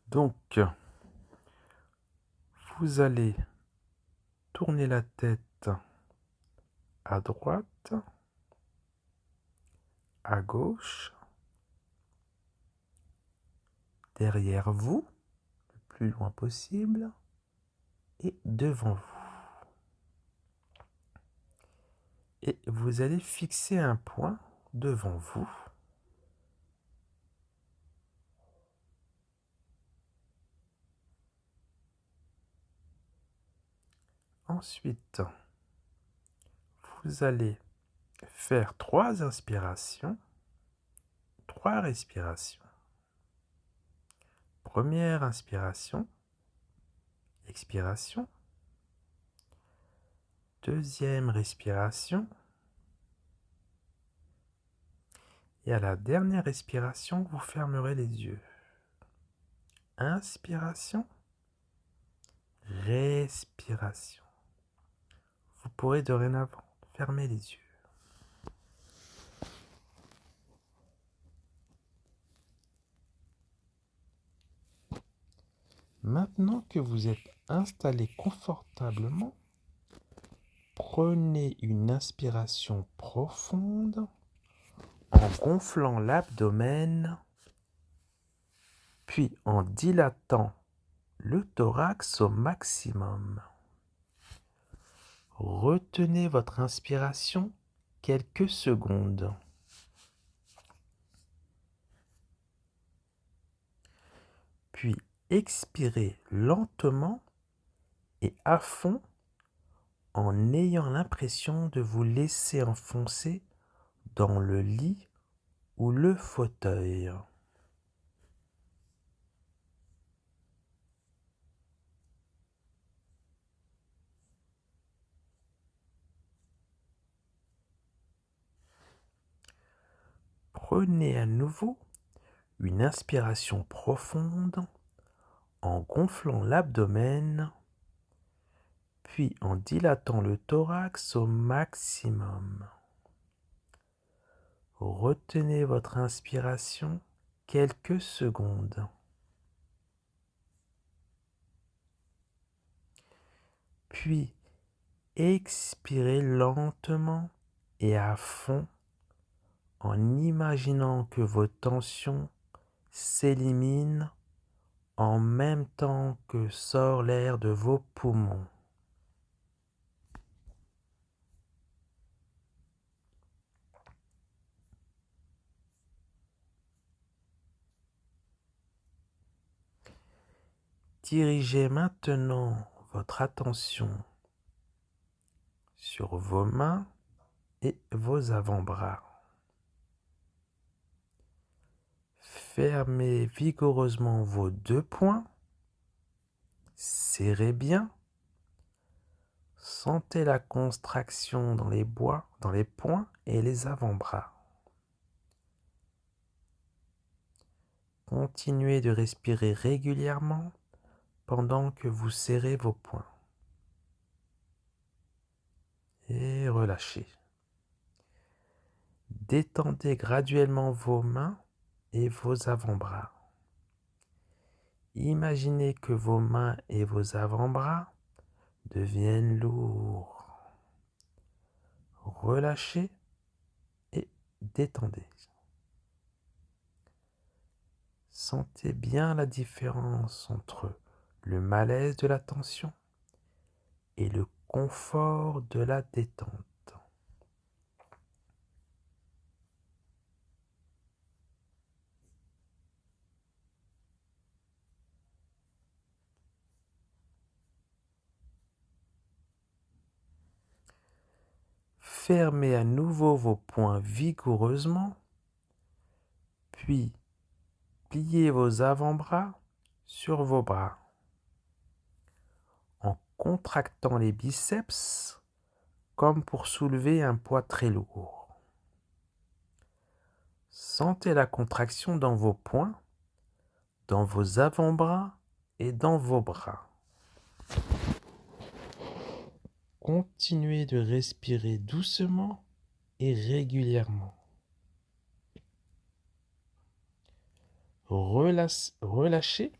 Donc, vous allez tourner la tête à droite, à gauche, derrière vous, le plus loin possible, et devant vous. Et vous allez fixer un point devant vous. Ensuite, vous allez faire 3 inspirations, 3 respirations. Première inspiration, expiration. Deuxième respiration. Et à la dernière respiration, vous fermerez les yeux. Inspiration, respiration. Vous pourrez dorénavant fermer les yeux. Maintenant que vous êtes installé confortablement, prenez une inspiration profonde en gonflant l'abdomen, puis en dilatant le thorax au maximum. Retenez votre inspiration quelques secondes. Puis expirez lentement et à fond en ayant l'impression de vous laisser enfoncer dans le lit ou le fauteuil. Prenez à nouveau une inspiration profonde en gonflant l'abdomen, puis en dilatant le thorax au maximum. Retenez votre inspiration quelques secondes. Puis expirez lentement et à fond en imaginant que vos tensions s'éliminent en même temps que sort l'air de vos poumons. Dirigez maintenant votre attention sur vos mains et vos avant-bras. Fermez vigoureusement vos 2 poings, serrez bien, sentez la contraction dans les poings et les avant-bras. Continuez de respirer régulièrement pendant que vous serrez vos poings. Et relâchez. Détendez graduellement vos mains et vos avant-bras. Imaginez que vos mains et vos avant-bras deviennent lourds. Relâchez et détendez. Sentez bien la différence entre le malaise de la tension et le confort de la détente. Fermez à nouveau vos poings vigoureusement, puis pliez vos avant-bras sur vos bras. En contractant les biceps comme pour soulever un poids très lourd. Sentez la contraction dans vos poings, dans vos avant-bras et dans vos bras. Continuez de respirer doucement et régulièrement. Relâchez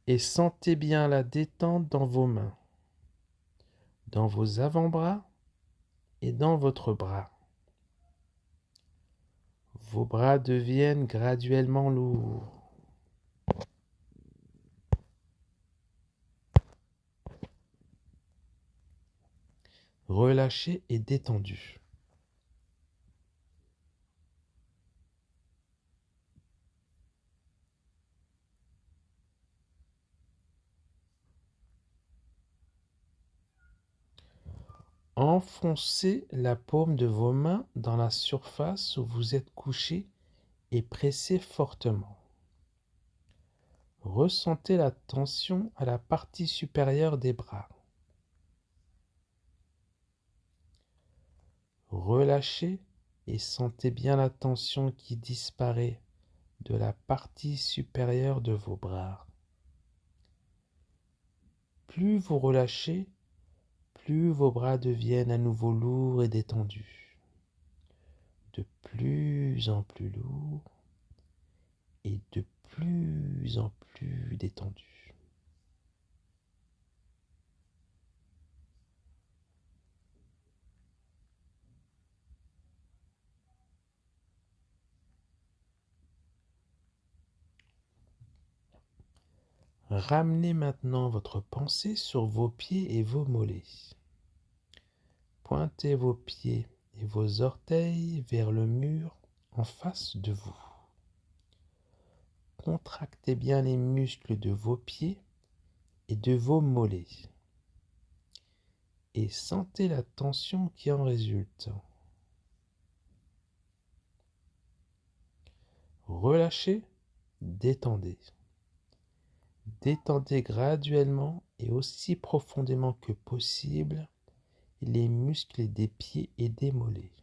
Et sentez bien la détente dans vos mains, dans vos avant-bras et dans votre bras. Vos bras deviennent graduellement lourds. Relâchés et détendus. Enfoncez la paume de vos mains dans la surface où vous êtes couché et pressez fortement. Ressentez la tension à la partie supérieure des bras. Relâchez et sentez bien la tension qui disparaît de la partie supérieure de vos bras. Plus vous relâchez, plus vos bras deviennent à nouveau lourds et détendus. De plus en plus lourds et de plus en plus détendus. Ramenez maintenant votre pensée sur vos pieds et vos mollets. Pointez vos pieds et vos orteils vers le mur en face de vous. Contractez bien les muscles de vos pieds et de vos mollets. Et sentez la tension qui en résulte. Relâchez, détendez. Détendez graduellement et aussi profondément que possible les muscles des pieds et des mollets.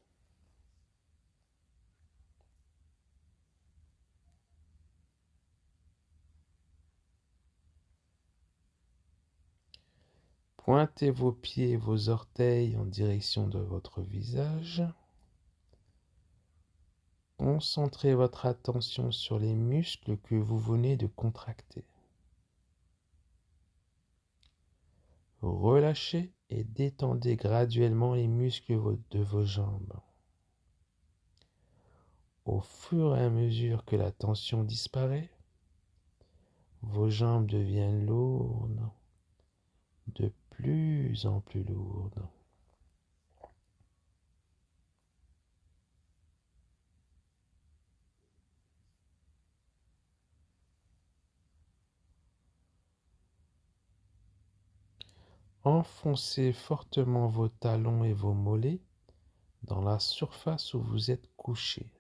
Pointez vos pieds et vos orteils en direction de votre visage. Concentrez votre attention sur les muscles que vous venez de contracter. Relâchez et détendez graduellement les muscles de vos jambes. Au fur et à mesure que la tension disparaît, vos jambes deviennent lourdes, de plus en plus lourdes. Enfoncez fortement vos talons et vos mollets dans la surface où vous êtes couché,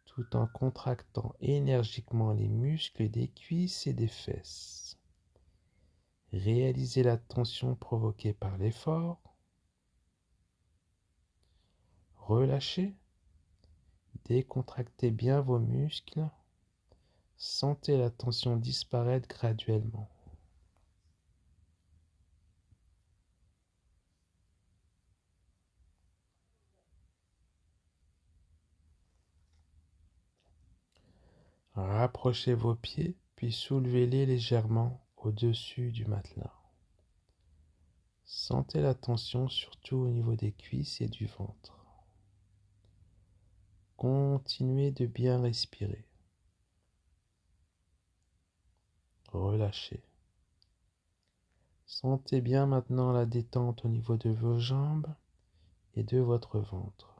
tout en contractant énergiquement les muscles des cuisses et des fesses. Réalisez la tension provoquée par l'effort. Relâchez, décontractez bien vos muscles. Sentez la tension disparaître graduellement. Rapprochez vos pieds, puis soulevez-les légèrement au-dessus du matelas. Sentez la tension surtout au niveau des cuisses et du ventre. Continuez de bien respirer. Relâchez. Sentez bien maintenant la détente au niveau de vos jambes et de votre ventre.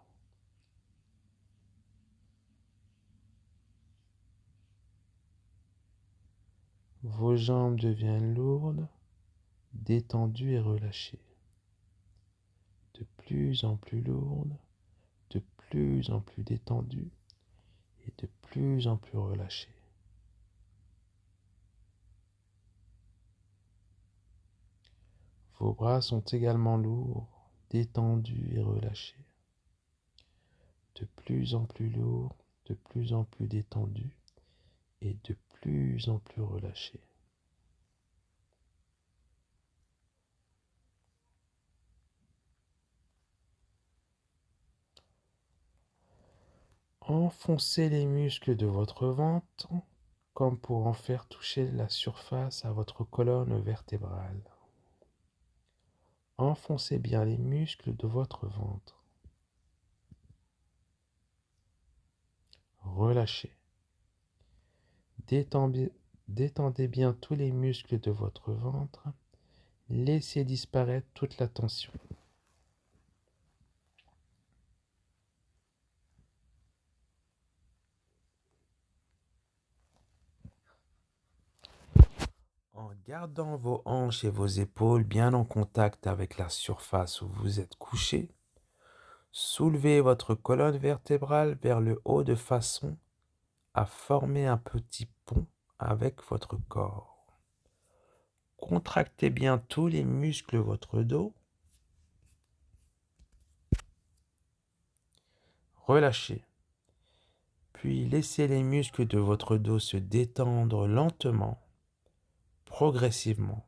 Vos jambes deviennent lourdes, détendues et relâchées. De plus en plus lourdes, de plus en plus détendues et de plus en plus relâchées. Vos bras sont également lourds, détendus et relâchés. De plus en plus lourds, de plus en plus détendus et de plus en plus relâchés. Enfoncez les muscles de votre ventre comme pour en faire toucher la surface à votre colonne vertébrale. Enfoncez bien les muscles de votre ventre. Relâchez. Détendez bien tous les muscles de votre ventre. Laissez disparaître toute la tension. En gardant vos hanches et vos épaules bien en contact avec la surface où vous êtes couché, soulevez votre colonne vertébrale vers le haut de façon à former un petit pont avec votre corps. Contractez bien tous les muscles de votre dos. Relâchez. Puis laissez les muscles de votre dos se détendre lentement, progressivement.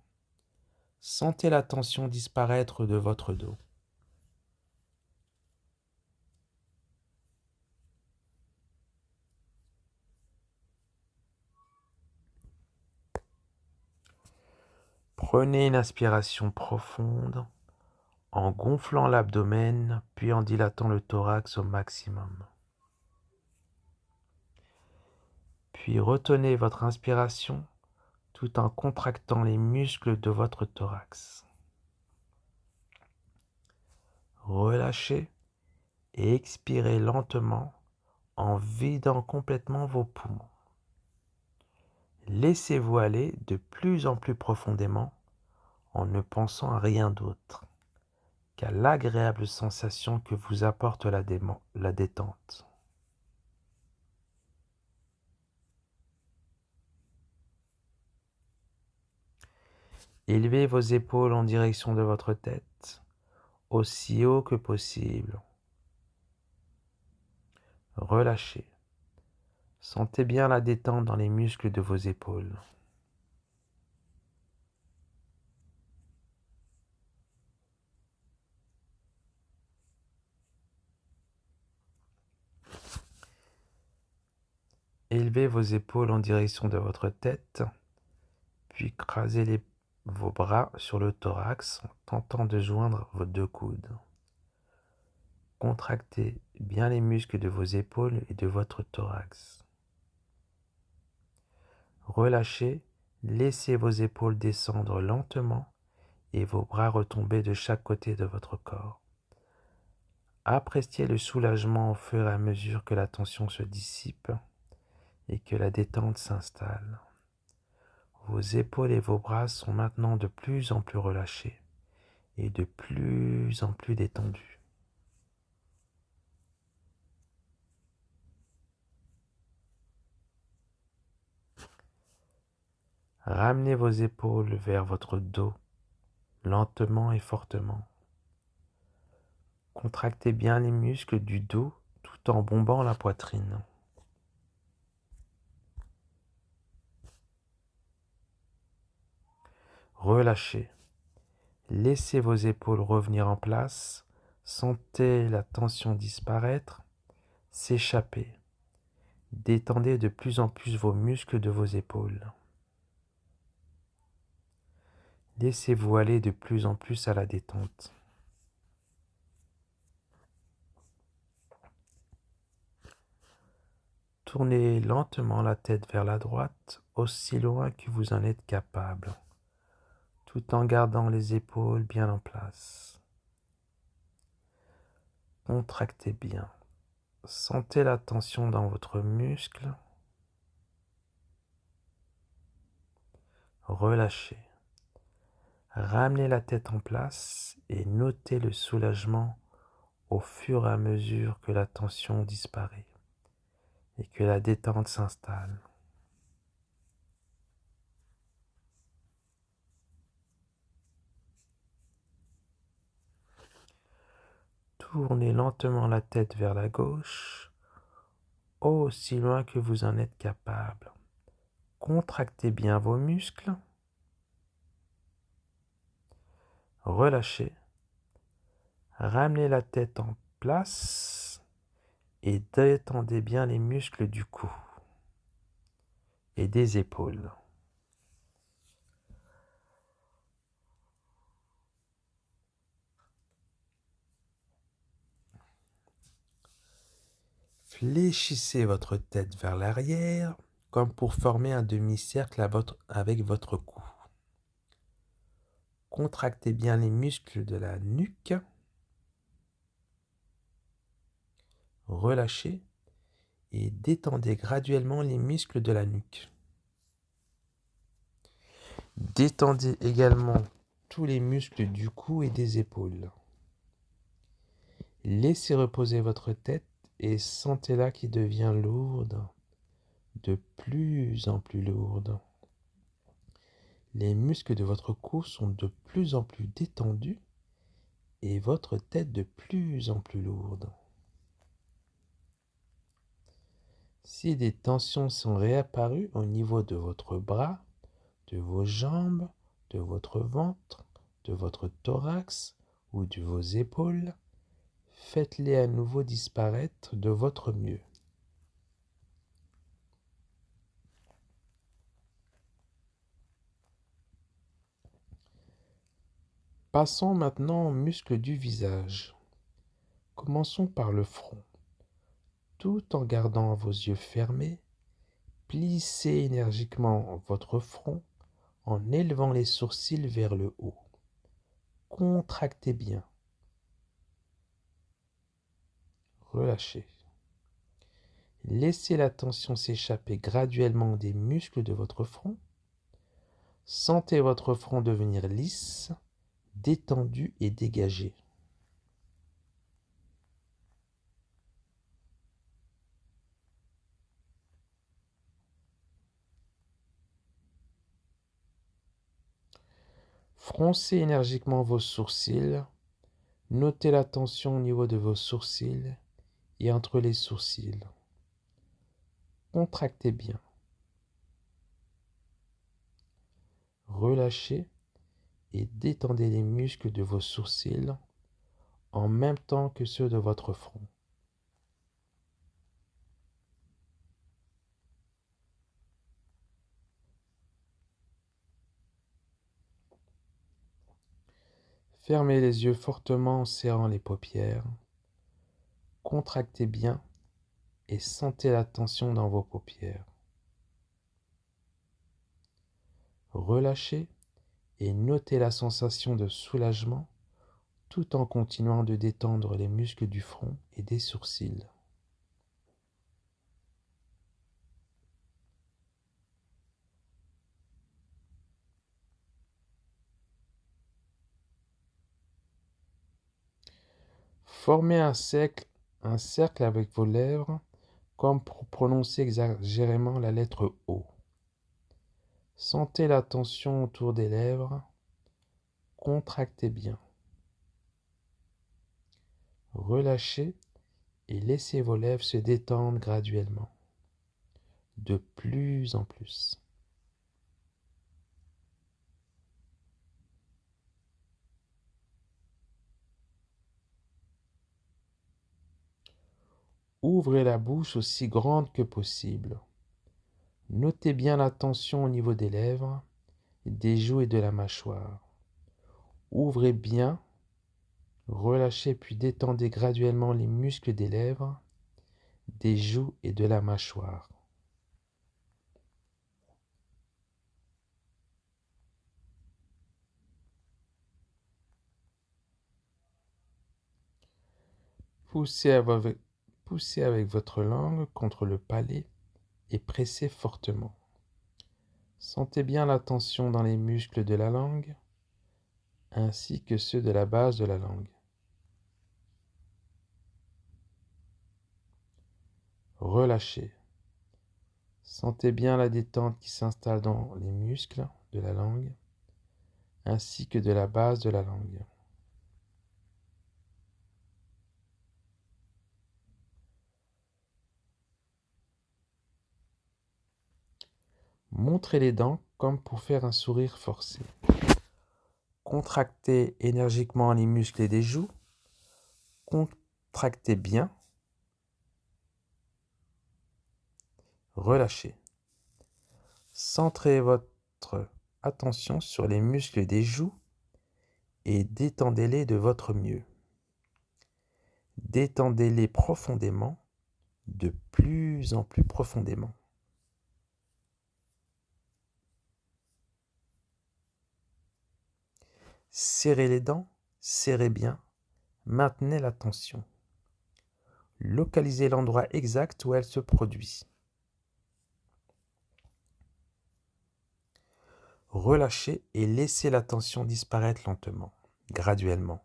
Sentez la tension disparaître de votre dos. Prenez une inspiration profonde en gonflant l'abdomen puis en dilatant le thorax au maximum. Puis retenez votre inspiration tout en contractant les muscles de votre thorax. Relâchez et expirez lentement en vidant complètement vos poumons. Laissez-vous aller de plus en plus profondément en ne pensant à rien d'autre qu'à l'agréable sensation que vous apporte la détente. Élevez vos épaules en direction de votre tête, aussi haut que possible. Relâchez. Sentez bien la détente dans les muscles de vos épaules. Élevez vos épaules en direction de votre tête, puis écrasez vos bras sur le thorax en tentant de joindre vos deux coudes. Contractez bien les muscles de vos épaules et de votre thorax. Relâchez, laissez vos épaules descendre lentement et vos bras retomber de chaque côté de votre corps. Appréciez le soulagement au fur et à mesure que la tension se dissipe et que la détente s'installe. Vos épaules et vos bras sont maintenant de plus en plus relâchés et de plus en plus détendus. Ramenez vos épaules vers votre dos, lentement et fortement. Contractez bien les muscles du dos tout en bombant la poitrine. Relâchez. Laissez vos épaules revenir en place. Sentez la tension disparaître, s'échapper. Détendez de plus en plus vos muscles de vos épaules. Laissez-vous aller de plus en plus à la détente. Tournez lentement la tête vers la droite, aussi loin que vous en êtes capable, tout en gardant les épaules bien en place. Contractez bien. Sentez la tension dans votre muscle. Relâchez. Ramenez la tête en place et notez le soulagement au fur et à mesure que la tension disparaît et que la détente s'installe. Tournez lentement la tête vers la gauche, aussi loin que vous en êtes capable. Contractez bien vos muscles. Relâchez. Ramenez la tête en place et détendez bien les muscles du cou. et des épaules. Fléchissez votre tête vers l'arrière, comme pour former un demi-cercle avec votre cou. Contractez bien les muscles de la nuque. Relâchez et détendez graduellement les muscles de la nuque. Détendez également tous les muscles du cou et des épaules. Laissez reposer votre tête et sentez-la qui devient lourde, de plus en plus lourde. Les muscles de votre cou sont de plus en plus détendus et votre tête de plus en plus lourde. Si des tensions sont réapparues au niveau de votre bras, de vos jambes, de votre ventre, de votre thorax ou de vos épaules, faites-les à nouveau disparaître de votre mieux. Passons maintenant aux muscles du visage. Commençons par le front. Tout en gardant vos yeux fermés, plissez énergiquement votre front en élevant les sourcils vers le haut. Contractez bien. Relâchez. Laissez la tension s'échapper graduellement des muscles de votre front. Sentez votre front devenir lisse, détendu et dégagé. Froncez énergiquement vos sourcils. Notez la tension au niveau de vos sourcils et entre les sourcils. Contractez bien. Relâchez et détendez les muscles de vos sourcils en même temps que ceux de votre front. Fermez les yeux fortement en serrant les paupières. Contractez bien et sentez la tension dans vos paupières. Relâchez et notez la sensation de soulagement tout en continuant de détendre les muscles du front et des sourcils. Formez un cercle avec vos lèvres comme pour prononcer exagérément la lettre O. Sentez la tension autour des lèvres. Contractez bien. Relâchez et laissez vos lèvres se détendre graduellement, de plus en plus. Ouvrez la bouche aussi grande que possible. Notez bien la tension au niveau des lèvres, des joues et de la mâchoire. Ouvrez bien, relâchez puis détendez graduellement les muscles des lèvres, des joues et de la mâchoire. Poussez avec votre langue contre le palais et pressez fortement. Sentez bien la tension dans les muscles de la langue, ainsi que ceux de la base de la langue. Relâchez. Sentez bien la détente qui s'installe dans les muscles de la langue, ainsi que de la base de la langue. Montrez les dents comme pour faire un sourire forcé. Contractez énergiquement les muscles des joues. Contractez bien. Relâchez. Centrez votre attention sur les muscles des joues et détendez-les de votre mieux. Détendez-les profondément, de plus en plus profondément. Serrez les dents, serrez bien, maintenez la tension. Localisez l'endroit exact où elle se produit. Relâchez et laissez la tension disparaître lentement, graduellement.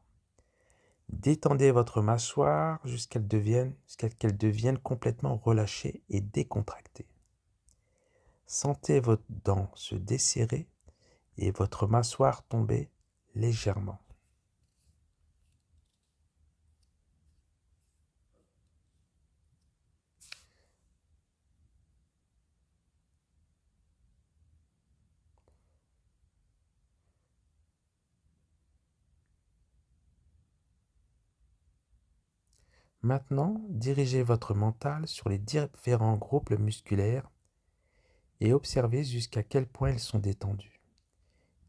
Détendez votre mâchoire jusqu'à qu'elle devienne complètement relâchée et décontractée. Sentez vos dents se desserrer et votre mâchoire tomber légèrement. Maintenant, dirigez votre mental sur les différents groupes musculaires et observez jusqu'à quel point ils sont détendus.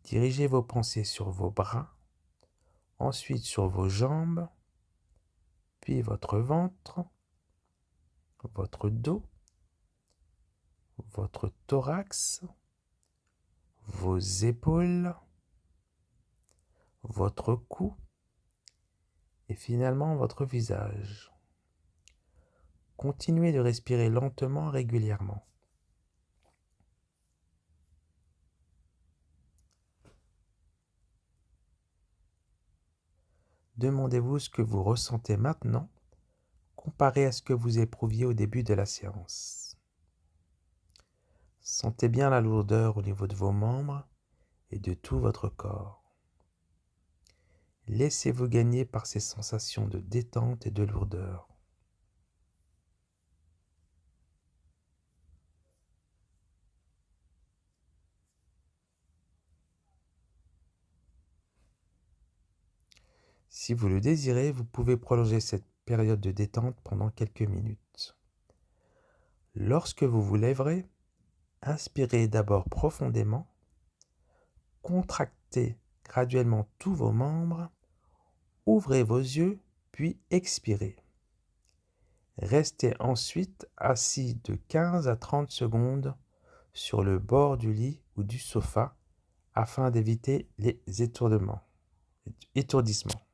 Dirigez vos pensées sur vos bras, ensuite sur vos jambes, puis votre ventre, votre dos, votre thorax, vos épaules, votre cou et finalement votre visage. Continuez de respirer lentement, régulièrement. Demandez-vous ce que vous ressentez maintenant comparé à ce que vous éprouviez au début de la séance. Sentez bien la lourdeur au niveau de vos membres et de tout votre corps. Laissez-vous gagner par ces sensations de détente et de lourdeur. Si vous le désirez, vous pouvez prolonger cette période de détente pendant quelques minutes. Lorsque vous vous lèverez, inspirez d'abord profondément, contractez graduellement tous vos membres, ouvrez vos yeux, puis expirez. Restez ensuite assis de 15 à 30 secondes sur le bord du lit ou du sofa afin d'éviter les étourdissements.